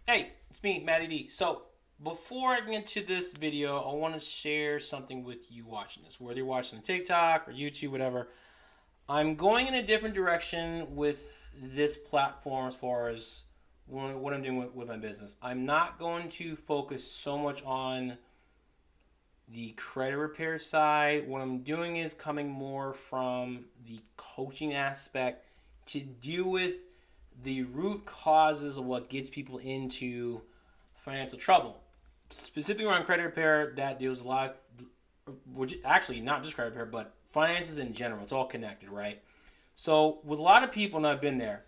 Hey, it's me, Matty D. So, before I get into this video, I want to share something with you watching this. Whether you're watching TikTok or YouTube, whatever, I'm going in a different direction with this platform as far as what I'm doing with my business. I'm not going to focus so much on the credit repair side. What I'm doing is coming more from the coaching aspect to deal with the root causes of what gets people into financial trouble. Specifically around credit repair, that deals a lot of, which actually not just credit repair, but finances in general. It's all connected, right? So with a lot of people, and I've been there,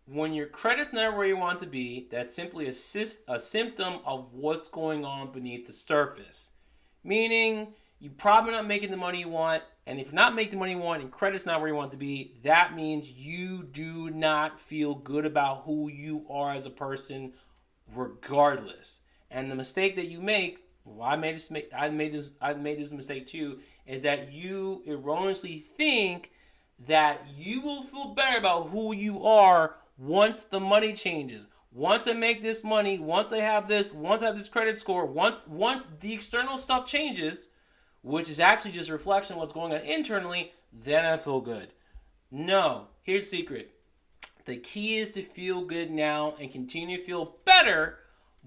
when your credit's not where you want to be, that's simply a symptom of what's going on beneath the surface. Meaning, you're probably not making the money you want, and if you're not making the money you want and credit's not where you want to be, that means you do not feel good about who you are as a person, regardless. And the mistake that you make, well, I made this mistake too, is that you erroneously think that you will feel better about who you are once the money changes. Once I make this money, once I have this, once I have this credit score, once the external stuff changes, which is actually just a reflection of what's going on internally, then I feel good. No, here's the secret. The key is to feel good now and continue to feel better.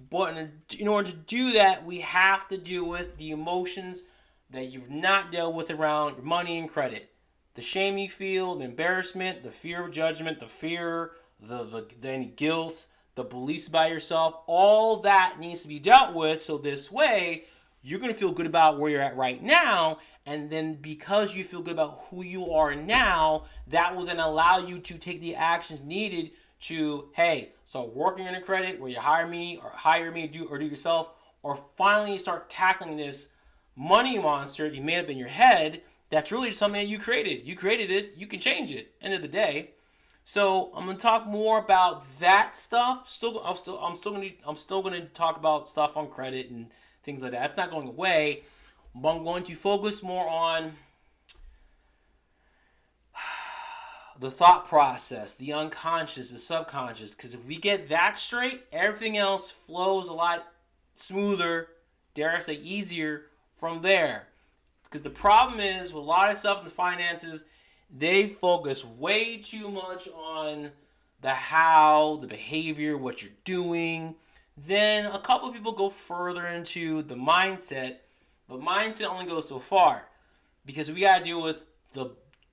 But in order to do that, we have to deal with the emotions that you've not dealt with around money and credit. The shame you feel, the embarrassment, the fear of judgment, the fear, the any guilt, the beliefs about yourself, all that needs to be dealt with. So this way, you're going to feel good about where you're at right now. And then because you feel good about who you are now, that will then allow you to take the actions needed to, hey, start working on your credit where you hire me do yourself, or finally start tackling this money monster you made up in your head that's really something that you created. You created it, you can change it, end of the day. So I'm gonna talk more about that stuff. I'm still gonna talk about stuff on credit and things like that. That's not going away. But I'm going to focus more on the thought process, the unconscious, the subconscious. Because if we get that straight, everything else flows a lot smoother, dare I say easier, from there. Because the problem is with a lot of stuff in the finances, they focus way too much on the how, the behavior, what you're doing. Then a couple of people go further into the mindset, but mindset only goes so far because we got to deal with the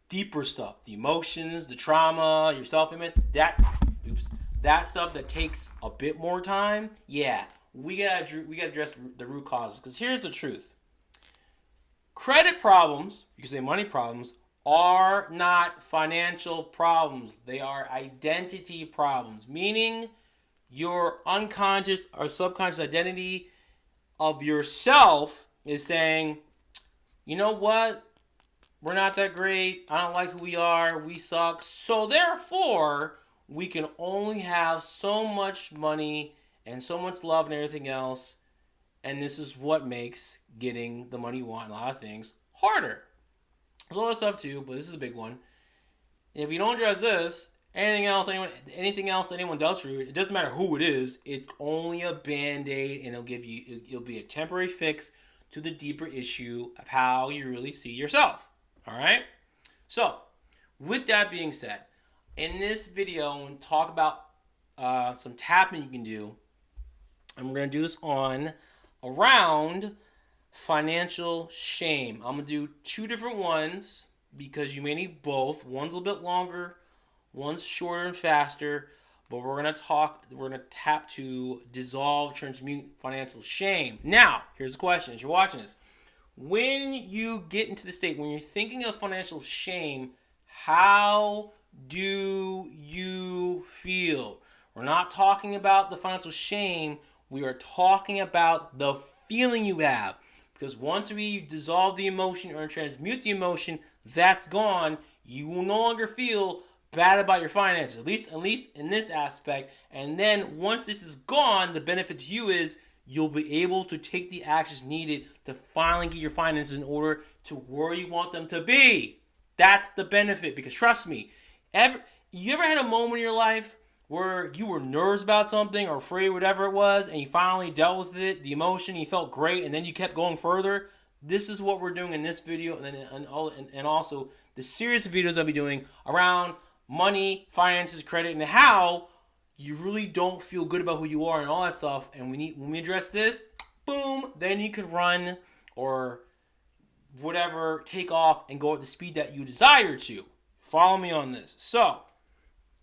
deeper stuff, the emotions, the trauma, your self-image, that stuff that takes a bit more time. Yeah, we gotta address the root causes. Because here's the truth: credit problems, you can say money problems, are not financial problems. They are identity problems, meaning your unconscious or subconscious identity of yourself is saying, you know what? We're not that great. I don't like who we are. We suck. So therefore, we can only have so much money and so much love and everything else. And this is what makes getting the money you want in a lot of things harder. There's a lot of stuff too, but this is a big one. If you don't address this, anything else anyone does for you, it doesn't matter who it is. It's only a band-aid, and it'll be a temporary fix to the deeper issue of how you really see yourself. All right. So, with that being said, in this video, I'm going to talk about some tapping you can do. And we're going to do this on around financial shame. I'm going to do two different ones because you may need both. One's a little bit longer, one's shorter and faster, but we're going to tap to dissolve, transmute financial shame. Now, here's the question as you're watching this. When you get into the state, when you're thinking of financial shame, how do you feel? We're not talking about the financial shame. We are talking about the feeling you have. Because once we dissolve the emotion or transmute the emotion, that's gone. You will no longer feel bad about your finances, at least in this aspect. And then once this is gone, the benefit to you is you'll be able to take the actions needed to finally get your finances in order to where you want them to be. That's the benefit. Because trust me, you ever had a moment in your life where you were nervous about something or afraid, whatever it was, and you finally dealt with it, the emotion, you felt great, and then you kept going further. This is what we're doing in this video, and also the series of videos I'll be doing around money, finances, credit, and how you really don't feel good about who you are and all that stuff. And when we address this, boom, then you can run or whatever, take off and go at the speed that you desire to. Follow me on this. So,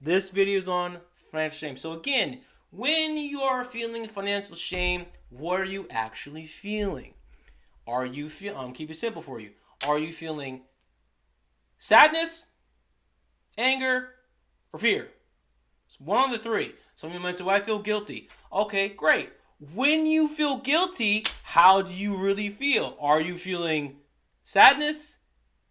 this video is on financial shame. So again, when you are feeling financial shame, what are you actually feeling? Are you keep it simple for you. Are you feeling sadness, anger, or fear? It's one of the three. Some of you might say, well, I feel guilty. Okay, great. When you feel guilty, how do you really feel? Are you feeling sadness,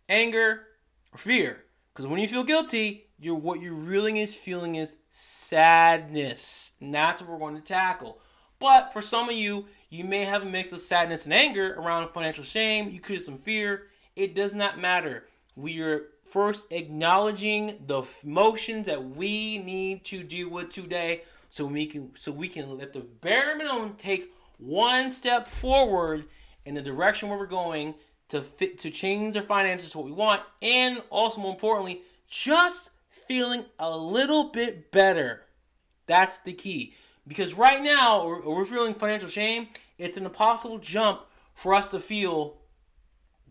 anger, or fear? Because when you feel guilty, what you're really feeling is sadness. And that's what we're going to tackle. But for some of you, you may have a mix of sadness and anger around financial shame. You could have some fear. It does not matter. We are first acknowledging the emotions that we need to deal with today, so we can let the bare minimum take one step forward in the direction where we're going to change our finances to what we want, and also more importantly, just feeling a little bit better. That's the key. Because right now, we're feeling financial shame. It's an impossible jump for us to feel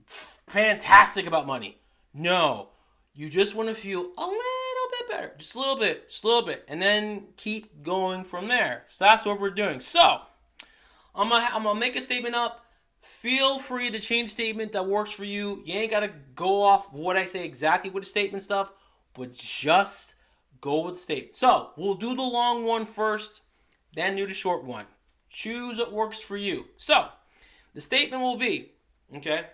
fantastic about money. No, you just want to feel a little bit better. Just a little bit. And then keep going from there. So that's what we're doing. So, I'm gonna make a statement up. Feel free to change statement that works for you. You ain't got to go off what I say exactly with the statement stuff, but just go with the statement. So, we'll do the long one first, then do the short one. Choose what works for you. So, the statement will be, okay,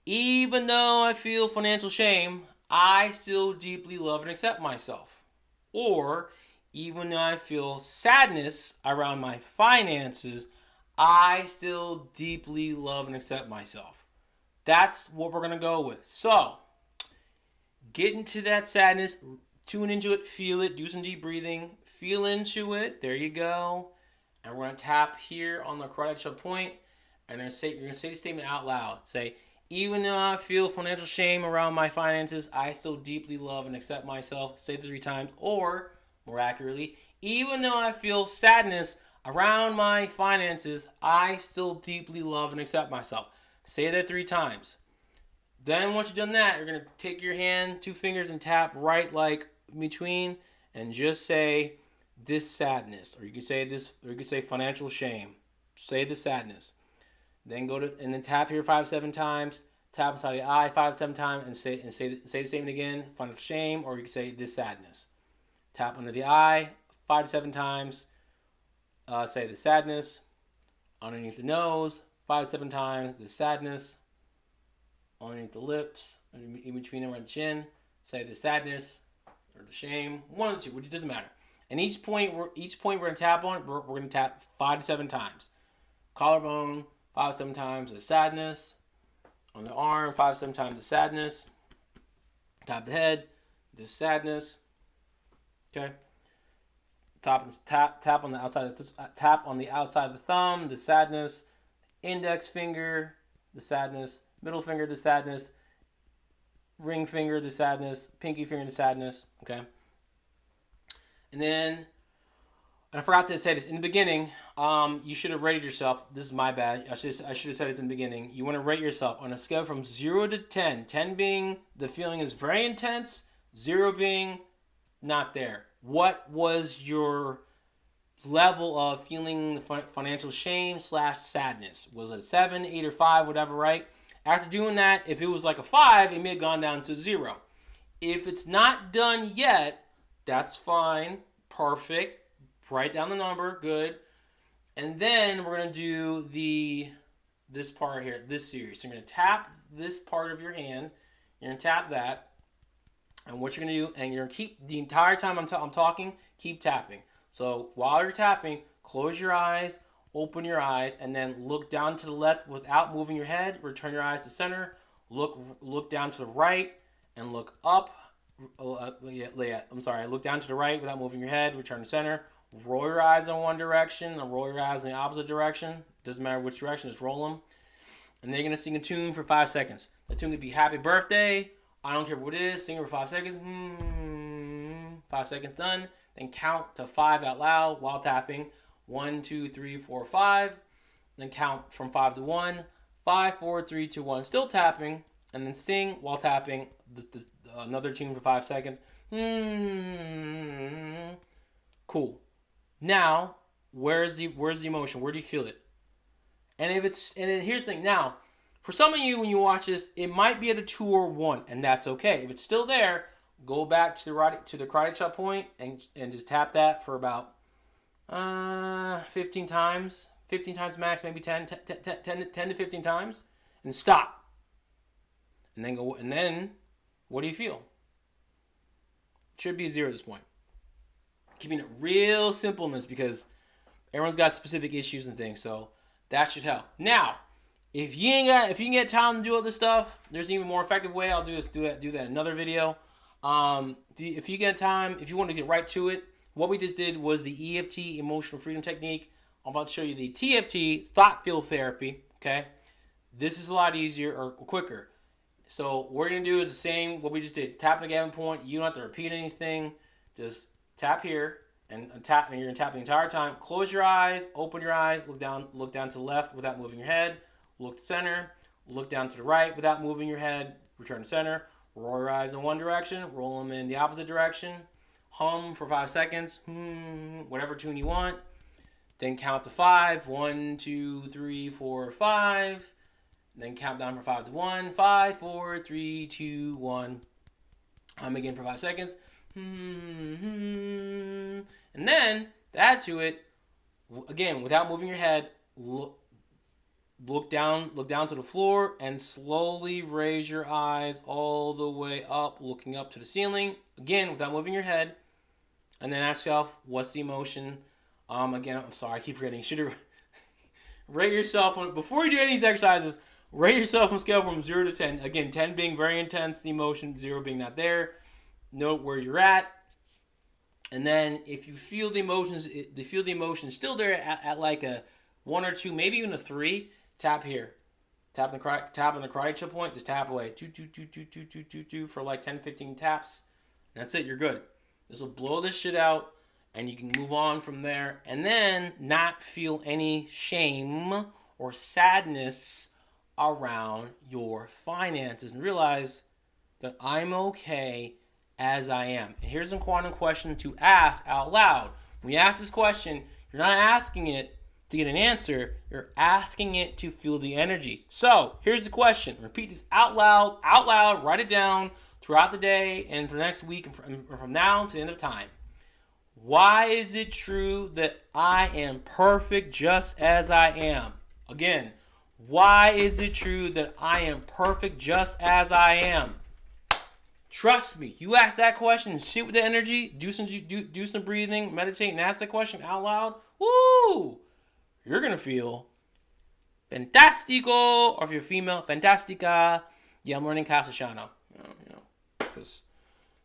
even though I feel financial shame, I still deeply love and accept myself. Or, even though I feel sadness around my finances, I still deeply love and accept myself. That's what we're going to go with. So, get into that sadness, tune into it, feel it, do some deep breathing, feel into it. There you go. And we're going to tap here on the carotid point, and you're going to say the statement out loud. Say, even though I feel financial shame around my finances, I still deeply love and accept myself. Say it 3 times. Or, more accurately, even though I feel sadness around my finances, I still deeply love and accept myself. Say that 3 times. Then once you've done that, you're going to take your hand, 2 fingers, and tap right like between, and just say this sadness. Or you can say this, or you can say financial shame. Say the sadness. Then and then tap here 5-7 times. Tap inside the eye 5-7 times, and say the statement again. Financial shame, or you can say this sadness. Tap under the eye 5-7 times. Say the sadness. Underneath the nose 5-7 times. The sadness. Underneath the lips, in between them and the chin, say the sadness or the shame. One of the two, which doesn't matter. And each point we're going to tap on, we're going to tap 5-7 times. Collarbone 5-7 times the sadness. On the arm 5-7 times the sadness. Top of the head, the sadness. Okay. Tap on the outside of the thumb, the sadness. Index finger, the sadness. Middle finger, the sadness. Ring finger, the sadness. Pinky finger, the sadness. Okay. And then, I forgot to say this in the beginning. You should have rated yourself. This is my bad. I should have said this in the beginning. You want to rate yourself on a scale from 0 to 10. 10 being the feeling is very intense. 0 being not there. What was your level of feeling financial shame / sadness? Was it a 7, 8, or 5, whatever, right? After doing that, if it was like a 5, it may have gone down to 0. If it's not done yet, that's fine. Perfect. Write down the number. Good. And then we're going to do this part here, this series. So you're going to tap this part of your hand. You're going to tap that. And what you're going to do, and you're going to keep, the entire time I'm talking, keep tapping. So while you're tapping, close your eyes, open your eyes, and then look down to the left without moving your head. Return your eyes to center. Look down to the right, and look up I'm sorry. Look down to the right without moving your head. Return to center. Roll your eyes in one direction and roll your eyes in the opposite direction. Doesn't matter which direction, just roll them. And then you're going to sing a tune for 5 seconds. The tune could be Happy Birthday. I don't care what it is. Sing it for 5 seconds. 5 seconds done. Then count to 5 out loud while tapping. 1, 2, 3, 4, 5. Then count from 5 to 1. 5, 4, 3, 2, 1. Still tapping. And then sing while tapping another tune for 5 seconds. Cool. Now, where's the emotion? Where do you feel it? And then here's the thing. Now, for some of you, when you watch this, it might be at a 2 or 1, and that's okay. If it's still there, go back to the karate chop point and just tap that for about 15 times. 15 times max, maybe 10 to 15 times, and stop. And then go. And then, what do you feel? Should be a 0 at this point. Keeping it real simple in this because everyone's got specific issues and things, so that should help. Now, if you can get time to do all this stuff, there's an even more effective way. I'll do that in another video. If you get time, if you want to get right to it, what we just did was the EFT, emotional freedom technique. I'm about to show you the TFT, thought field therapy. Okay, this is a lot easier or quicker. So what we're gonna do is the same what we just did. Tap the gathering point. You don't have to repeat anything. Just tap here and tap, and you're gonna tap the entire time. Close your eyes, open your eyes, look down to the left without moving your head. Look to center, look down to the right without moving your head. Return to center. Roll your eyes in one direction, roll them in the opposite direction. Hum for 5 seconds, whatever tune you want. Then count to 5. 1, 2, 3, 4, 5. Then count down for 5 to 1. 5, 4, 3, 2, 1. Hum again for 5 seconds. And then, to add to it, again, without moving your head, look down to the floor and slowly raise your eyes all the way up, looking up to the ceiling. Again, without moving your head. And then ask yourself, what's the emotion? Again, I'm sorry, I keep forgetting. You should rate yourself before you do any of these exercises. Rate yourself on a scale from 0 to 10. Again, 10 being very intense, the emotion, 0 being not there. Note where you're at. And then if you feel the emotions still there at like a 1 or 2, maybe even a 3, tap here. Tap on the karate chop point, just tap away. 2 for like 10, 15 taps. And that's it, you're good. This will blow this shit out, and you can move on from there. And then not feel any shame or sadness around your finances. And realize that I'm okay as I am. And here's a quantum question to ask out loud. When you ask this question, you're not asking it to get an answer. You're asking it to feel the energy. So here's the question. Repeat this out loud, write it down throughout the day and for the next week and from now to the end of time. Why is it true that I am perfect just as I am? Again, why is it true that I am perfect just as I am? Trust me, you ask that question, sit with the energy, do some breathing, meditate, and ask that question out loud. Woo! You're gonna feel fantastico, or if you're female, fantastica. Yeah, I'm learning Castellano, because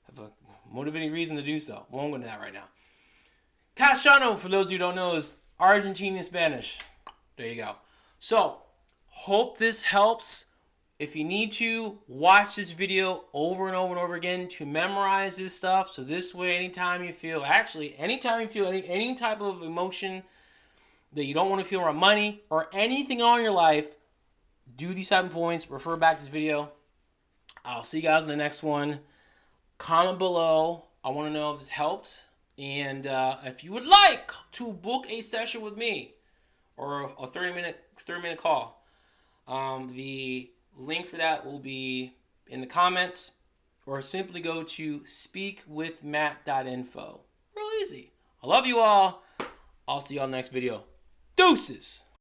I have a motivating reason to do so. Won't go into that right now. Castellano, for those of you who don't know, is Argentinian Spanish. There you go. So, hope this helps. If you need to, watch this video over and over and over again to memorize this stuff. So this way, anytime you feel any type of emotion that you don't want to feel around money or anything on your life, do these 7 points. Refer back to this video. I'll see you guys in the next one. Comment below. I want to know if this helped. And if you would like to book a session with me or a 30-minute call, the link for that will be in the comments, or simply go to speakwithmatt.info. Real easy. I love you all. I'll see you all in the next video. Deuces.